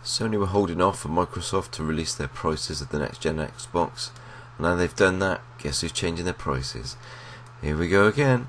Sony were holding off for Microsoft to release their prices of the next gen Xbox. Now they've done that, guess who's changing their prices? Here we go again.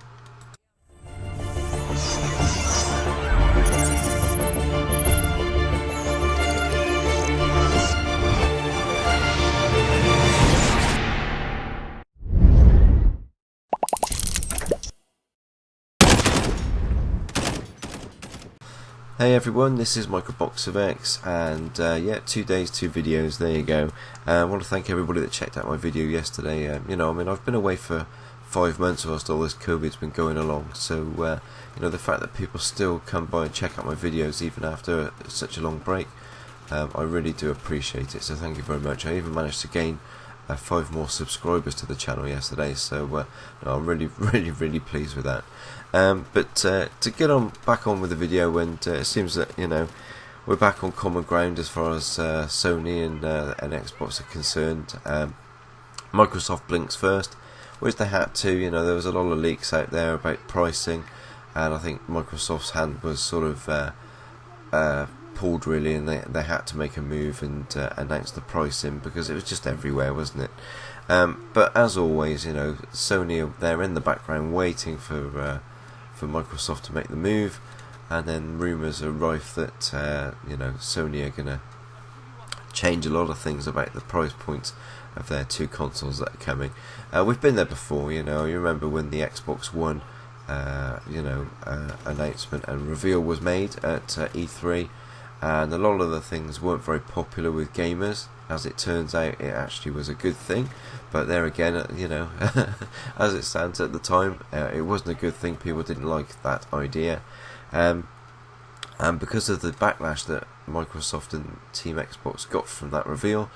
Hey everyone, this is Microbox of X, and yeah, 2 days, 2 videos, there you go. I want to thank everybody that checked out my video yesterday. I've been away for 5 months whilst all this COVID's been going along, so the fact that people still come by and check out my videos even after such a long break, I really do appreciate it, so thank you very much. I even managed to gain 5 more subscribers to the channel yesterday, so I'm really pleased with that. But to get back on with the video, and it seems that we're back on common ground as far as Sony and Xbox are concerned. Microsoft blinks first, which they had to. There was a lot of leaks out there about pricing, and I think Microsoft's hand was sort of pulled really, and they had to make a move and announce the pricing because it was just everywhere, wasn't it? But as always, Sony, they're in the background waiting for Microsoft to make the move, and then rumours are rife that Sony are going to change a lot of things about the price points of their 2 consoles that are coming. We've been there before, you remember when the Xbox One announcement and reveal was made at E3, and a lot of the things weren't very popular with gamers. As it turns out, it actually was a good thing, but there again, as it stands at the time, it wasn't a good thing. People didn't like that idea, and because of the backlash that Microsoft and Team Xbox got from that reveal,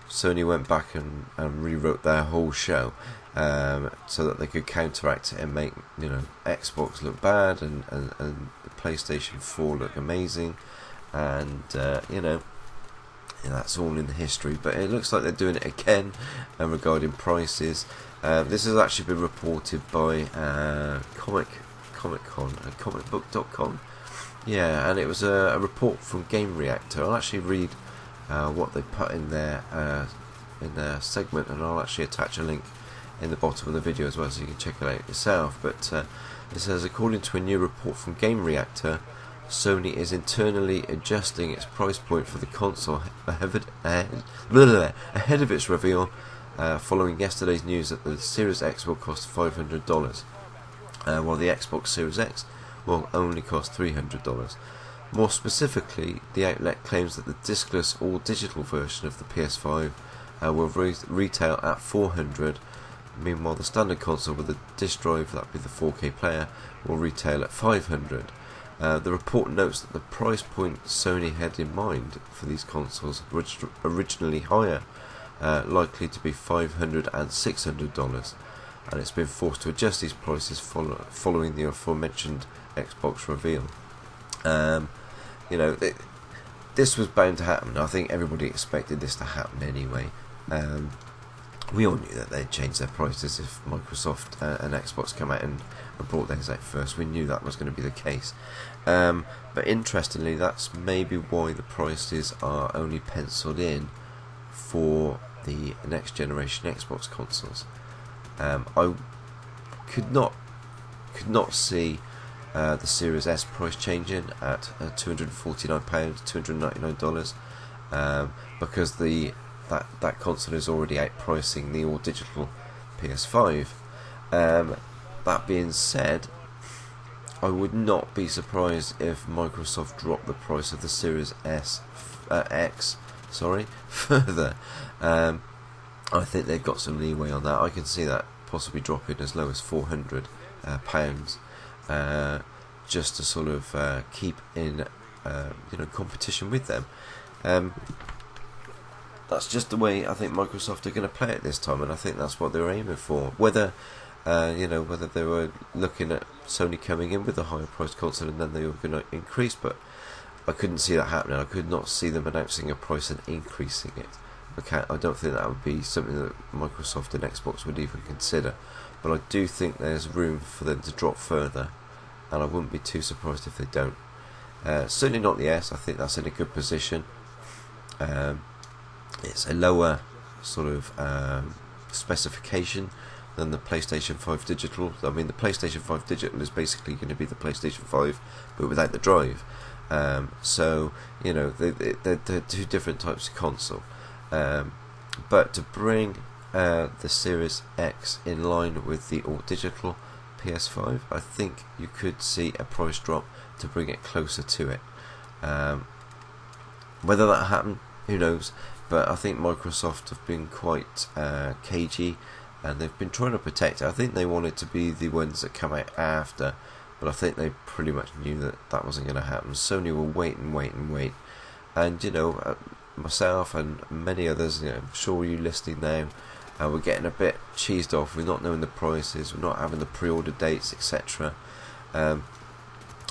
Sony went back and rewrote their whole show, so that they could counteract it and make Xbox look bad and the PlayStation 4 look amazing, and that's all in the history. But it looks like they're doing it again regarding prices. This has actually been reported by comicbook.com. Yeah, and it was a report from Game Reactor. I'll actually read what they put in their segment, and I'll actually attach a link in the bottom of the video as well, so you can check it out yourself. But it says, according to a new report from Game Reactor, Sony is internally adjusting its price point for the console ahead of its reveal, following yesterday's news that the Series X will cost $500, while the Xbox Series X will only cost $300. More specifically, the outlet claims that the discless all-digital version of the PS5 will retail at $400. Meanwhile, the standard console with a disc drive, that would be the 4K player, will retail at $500. The report notes that the price point Sony had in mind for these consoles was originally higher, likely to be $500 and $600, and it's been forced to adjust these prices following the aforementioned Xbox reveal. This was bound to happen. I think everybody expected this to happen anyway. We all knew that they'd change their prices if Microsoft and Xbox come out and brought theirs out first. We knew that was going to be the case. But interestingly, that's maybe why the prices are only penciled in for the next generation Xbox consoles. I could not see the Series S price changing at £249, $299, because that console is already outpricing the all-digital PS5. That being said, I would not be surprised if Microsoft dropped the price of the Series X further. I think they've got some leeway on that. I can see that possibly dropping as low as £400, just to sort of keep in competition with them. That's just the way I think Microsoft are going to play it this time, and I think that's what they're aiming for. Whether they were looking at Sony coming in with a higher priced console and then they were going to increase, but I couldn't see that happening. I could not see them announcing a price and increasing it. I don't think that would be something that Microsoft and Xbox would even consider, but I do think there's room for them to drop further, and I wouldn't be too surprised if they don't. Certainly not the S. I think that's in a good position. It's a lower sort of specification than the PlayStation 5 Digital. I mean, the PlayStation 5 Digital is basically going to be the PlayStation 5 but without the drive. So you know, they're two different types of console. But to bring the Series X in line with the all digital PS5, I think you could see a price drop to bring it closer to it. Whether that happened, who knows? But I think Microsoft have been quite cagey, and they've been trying to protect it. I think they wanted to be the ones that come out after, but I think they pretty much knew that that wasn't going to happen. Sony will wait and wait and wait, and you know, myself and many others, you know, I'm sure you listening now, we're getting a bit cheesed off. We're not knowing the prices, we're not having the pre-order dates, etc.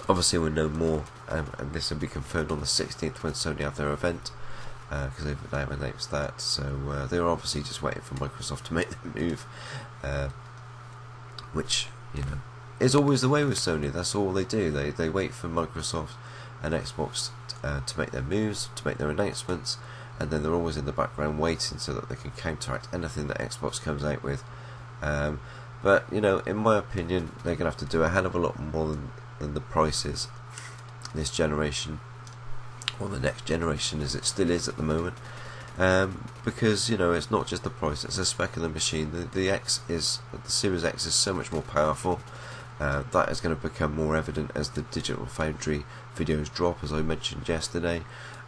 Obviously, we'll know more, and this will be confirmed on the 16th when Sony have their event, because they've now announced that. So they're obviously just waiting for Microsoft to make the move, which, you know, is always the way with Sony. That's all they do. They wait for Microsoft and Xbox to make their moves, to make their announcements, and then they're always in the background waiting so that they can counteract anything that Xbox comes out with. But you know, in my opinion, they're going to have to do a hell of a lot more than the prices this generation, or the next generation as it still is at the moment, because you know, it's not just the price, it's the spec of the machine. The Series X is so much more powerful. That is going to become more evident as the Digital Foundry videos drop, as I mentioned yesterday.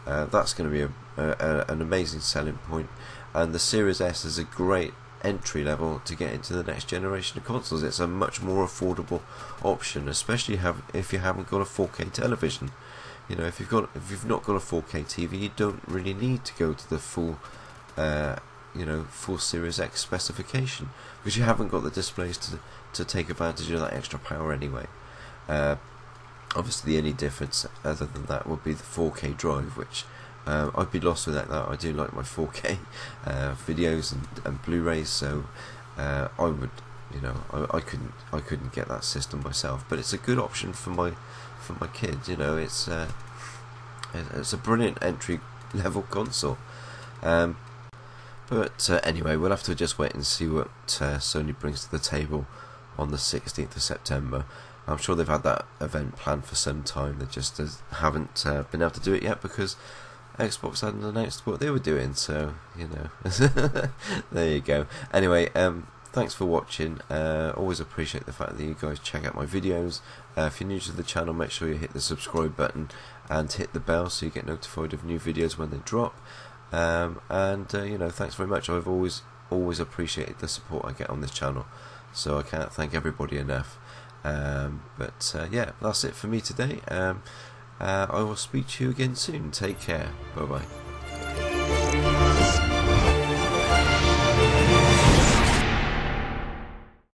That's going to be an amazing selling point, and the Series S is a great entry level to get into the next generation of consoles. It's a much more affordable option, especially if you haven't got a 4K television. You know, if you've not got a 4K TV, you don't really need to go to the full full Series X specification, because you haven't got the displays to take advantage of that extra power anyway. Obviously, the only difference other than that would be the 4K drive, which I'd be lost without that. I do like my 4K videos and Blu-rays, so I would, you know, I couldn't get that system myself. But it's a good option for my kids. You know, it's a brilliant entry level console. But anyway, we'll have to just wait and see what Sony brings to the table on the 16th of September. I'm sure they've had that event planned for some time. They just haven't been able to do it yet because Xbox hadn't announced what they were doing. So, you know, there you go. Anyway, thanks for watching. Always appreciate the fact that you guys check out my videos. If you're new to the channel, make sure you hit the subscribe button and hit the bell so you get notified of new videos when they drop. You know, thanks very much. I've always appreciated the support I get on this channel, so I can't thank everybody enough. Yeah, that's it for me today. I will speak to you again soon. Take care. Bye bye.